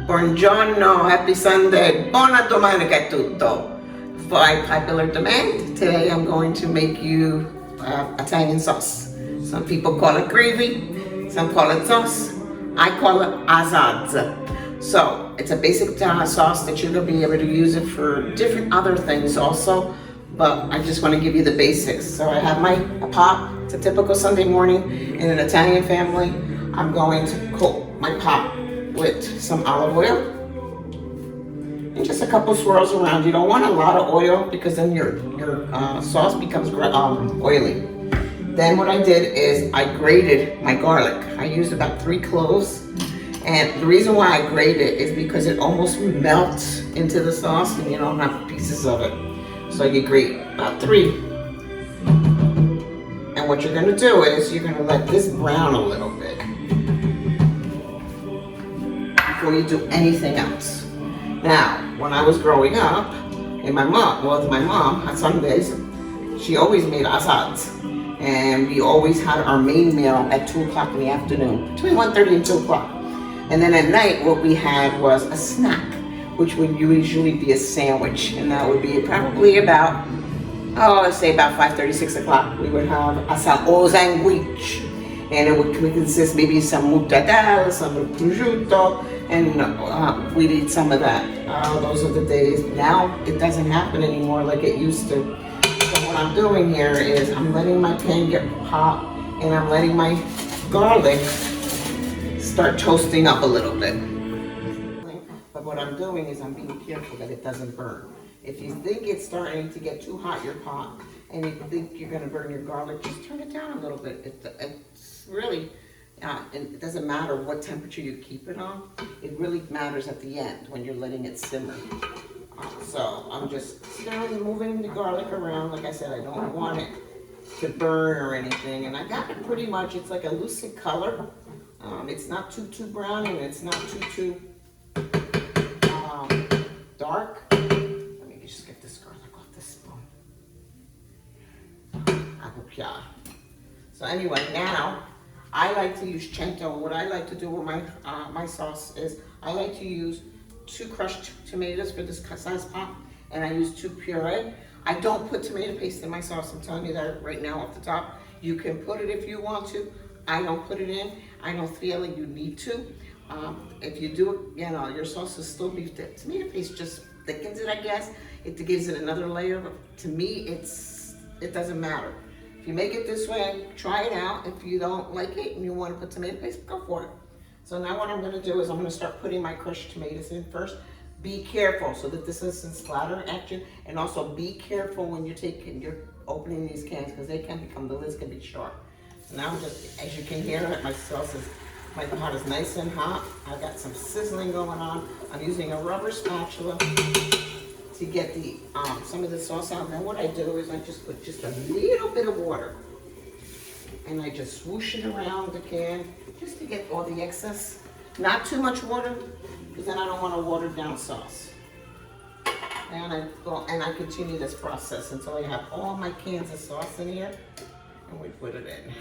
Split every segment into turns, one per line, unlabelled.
Buongiorno, happy Sunday, buona domenica a tutto. By popular demand, today I'm going to make you Italian sauce. Some people call it gravy, some call it sauce. I call it azaz. So it's a basic sauce that you're going to be able to use it for different other things also, but I just want to give you the basics. So I have my pot. It's a typical Sunday morning in an Italian family. I'm going to coat my pot with some olive oil and just a couple swirls around. You don't want a lot of oil because then your sauce becomes oily. Then what I did is I grated my garlic. I used about 3 cloves, and the reason why I grate it is because it almost melts into the sauce and you don't have pieces of it. So you grate about 3. And what you're gonna do is you're gonna let this brown a little bit before you do anything else. Now, when I was growing up, and my mom on Sundays, she always made asads. And we always had our main meal at 2 o'clock in the afternoon, between 1:30 and 2 o'clock. And then at night, what we had was a snack, which would usually be a sandwich. And that would be probably about, let's say about 5:30, 6 o'clock. We would have a sandwich. And it would consist maybe some mortadella, some prosciutto, and we'd eat some of that. Those are the days. Now it doesn't happen anymore like it used to. So what I'm doing here is I'm letting my pan get hot, and I'm letting my garlic start toasting up a little bit. But what I'm doing is I'm being careful that it doesn't burn. If you think it's starting to get too hot, your pot, and you think you're going to burn your garlic, just turn it down a little bit. It's really, it doesn't matter what temperature you keep it on. It really matters at the end when you're letting it simmer. So I'm just moving the garlic around. Like I said, I don't want it to burn or anything. And I got it pretty much, it's like a lucid color. It's not too brown, and it's not too dark. Let me just get this garlic off the spoon. So anyway, now I like to use cento. What I like to do with my sauce is I like to use 2 crushed tomatoes for this size pot, and I use 2 puree. I don't put tomato paste in my sauce. I'm telling you that right now off the top. You can put it if you want to. I don't put it in. I don't feel like you need to. If you do it, your sauce will still be thick. Tomato paste just thickens it, I guess. It gives it another layer. But to me, it doesn't matter. If you make it this way, try it out. If you don't like it and you want to put tomato paste, go for it. So now what I'm going to do is I'm going to start putting my crushed tomatoes in first. Be careful so that this doesn't splatter at you, and also be careful when you're opening these cans because the lids can be sharp. So now I'm just, as you can hear, my pot is nice and hot. I've got some sizzling going on. I'm using a rubber spatula to get the some of the sauce out. Now what I do is I just put just a little bit of water, and I just swoosh it around the can just to get all the excess. Not too much water, because then I don't want a watered down sauce. And I continue this process until I have all my cans of sauce in here, and we put it in.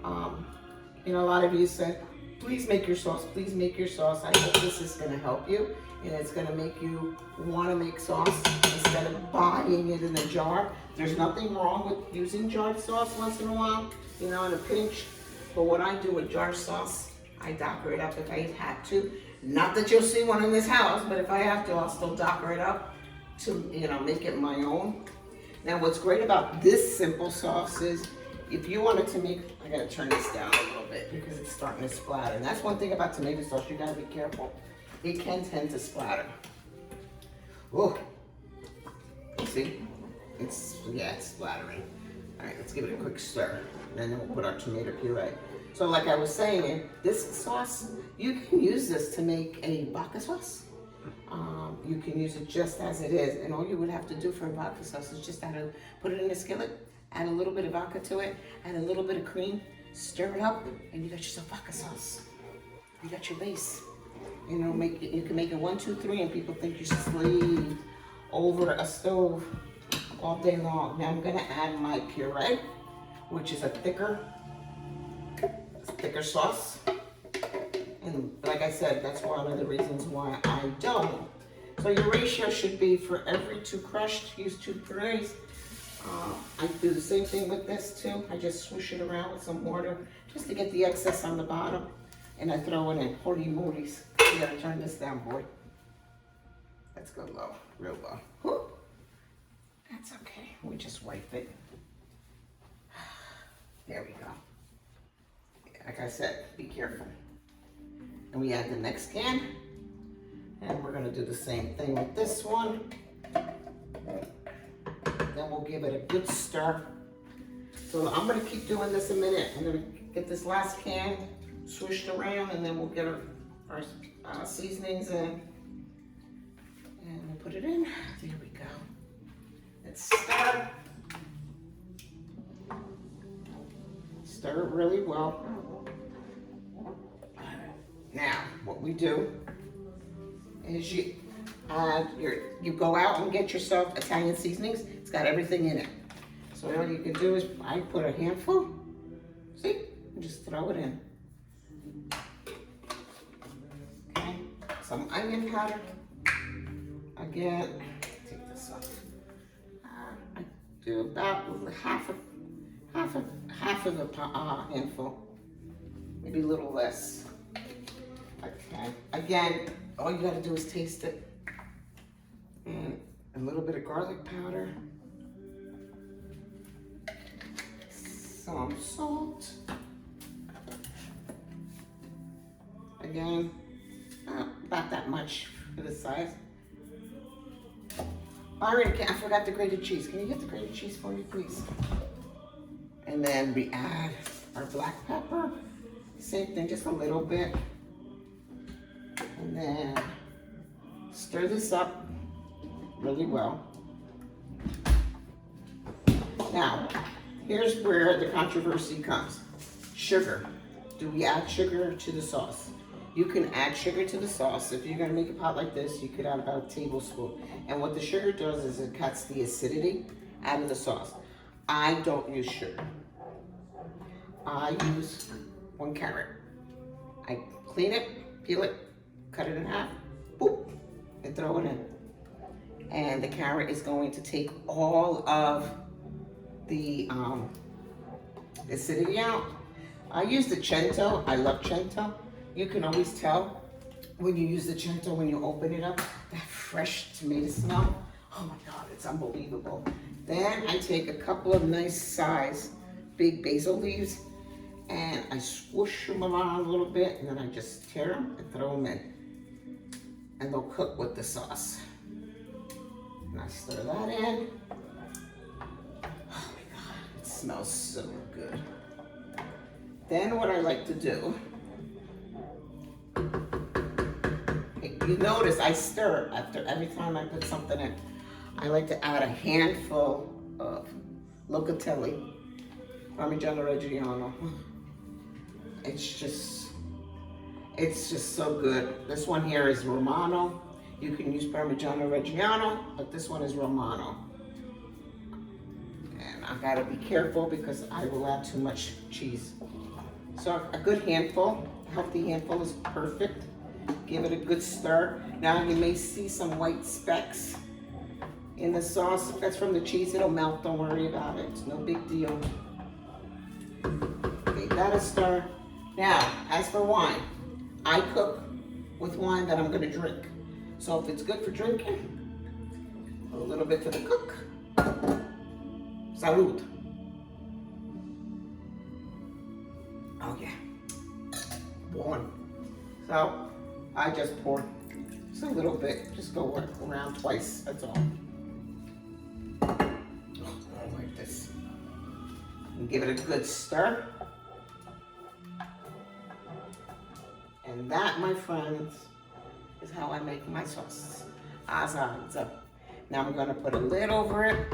A lot of you said, please make your sauce, please make your sauce. I hope this is going to help you, and it's going to make you want to make sauce instead of buying it in a jar. There's nothing wrong with using jarred sauce once in a while, in a pinch. But what I do with jarred sauce, I docker it up if I had to. Not that you'll see one in this house, but if I have to, I'll still docker it up to, make it my own. Now, what's great about this simple sauce is if you wanted to make, I gotta turn this down a little bit because it's starting to splatter. And that's one thing about tomato sauce, you gotta be careful. It can tend to splatter. Oh, see? It's splattering. All right, let's give it a quick stir. And then we'll put our tomato puree. So like I was saying, this sauce, you can use this to make a vodka sauce. You can use it just as it is. And all you would have to do for a vodka sauce is just put it in a skillet, add a little bit of vodka to it, add a little bit of cream, stir it up, and you got yourself vodka sauce. You got your base. You can make it 1, 2, 3, and people think you should sleep over a stove all day long. Now I'm gonna add my puree, which is a thicker sauce. And like I I said, that's one of the reasons why I don't. So your ratio should be for every 2 crushed, use 2 purees. I do the same thing with this too. I just swoosh it around with some water just to get the excess on the bottom. And I throw it in. Holy moolies. You gotta turn this down, boy. Let's go low, real low. Whoop. That's okay. We just wipe it. There we go. Like I said, be careful. And we add the next can. And we're gonna do the same thing with this one. Then we'll give it a good stir. So I'm gonna keep doing this a minute. I'm gonna get this last can swished around, and then we'll get our seasonings in. And we'll put it in. There we go. Let's stir. Stir it really well. Now, what we do is you go out and get yourself Italian seasonings. It's got everything in it. So all you can do is, I put a handful, see, and just throw it in. Okay, some onion powder. Again, take this off. I do about half of a handful, maybe a little less. Okay, again, all you gotta do is taste it. And a little bit of garlic powder. Some salt. Again, about that much for the size. Byron, I forgot the grated cheese. Can you get the grated cheese for me, please? And then we add our black pepper. Same thing, just a little bit. And then stir this up really well. Now, here's where the controversy comes. Sugar. Do we add sugar to the sauce? You can add sugar to the sauce. If you're gonna make a pot like this, you could add about a tablespoon. And what the sugar does is it cuts the acidity out of the sauce. I don't use sugar. I use 1 carrot. I clean it, peel it, cut it in half, boop, and throw it in. And the carrot is going to take all of the acidity out. I use the Cento. I love Cento. You can always tell when you use the Cento, when you open it up, that fresh tomato smell. Oh my God, it's unbelievable. Then I take a couple of nice size big basil leaves and I swoosh them around a little bit, and then I just tear them and throw them in. And they'll cook with the sauce. And I stir that in. Oh my God, it smells so good. Then what I like to do, you notice I stir after every time I put something in. I like to add a handful of Locatelli, Parmigiano Reggiano. It's just so good. This one here is Romano. You can use Parmigiano Reggiano, but this one is Romano. And I gotta be careful because I will add too much cheese. So a good handful, a healthy handful is perfect. Give it a good stir. Now you may see some white specks in the sauce. If that's from the cheese, it'll melt, don't worry about it. It's no big deal. Give that a stir. Now, as for wine, I cook with wine that I'm gonna drink. So if it's good for drinking, a little bit for the cook. Salud. Oh yeah, warm. So I just pour just a little bit, just go around twice, that's all. Like this. And give it a good stir. And that, my friends, is how I make my sauce. Azad. Now I'm gonna put a lid over it,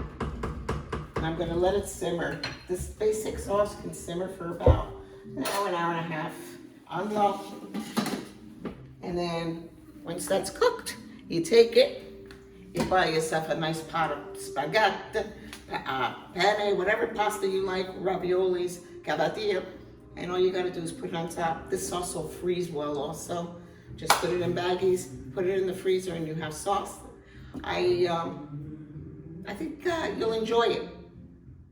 and I'm gonna let it simmer. This basic sauce can simmer for about an hour and a half on low. And then once that's cooked, you take it, you buy yourself a nice pot of spaghetti, penne, whatever pasta you like, raviolis, cavatelli, and all you gotta do is put it on top. This sauce will freeze well also, Just put it in baggies, put it in the freezer, and you have sauce. I think you'll enjoy it.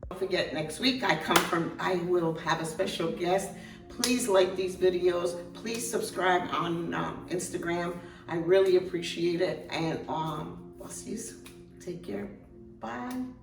Don't forget, next week I will have a special guest. Please like these videos. Please subscribe on Instagram. I really appreciate it. And I'll see you soon. Take care. Bye.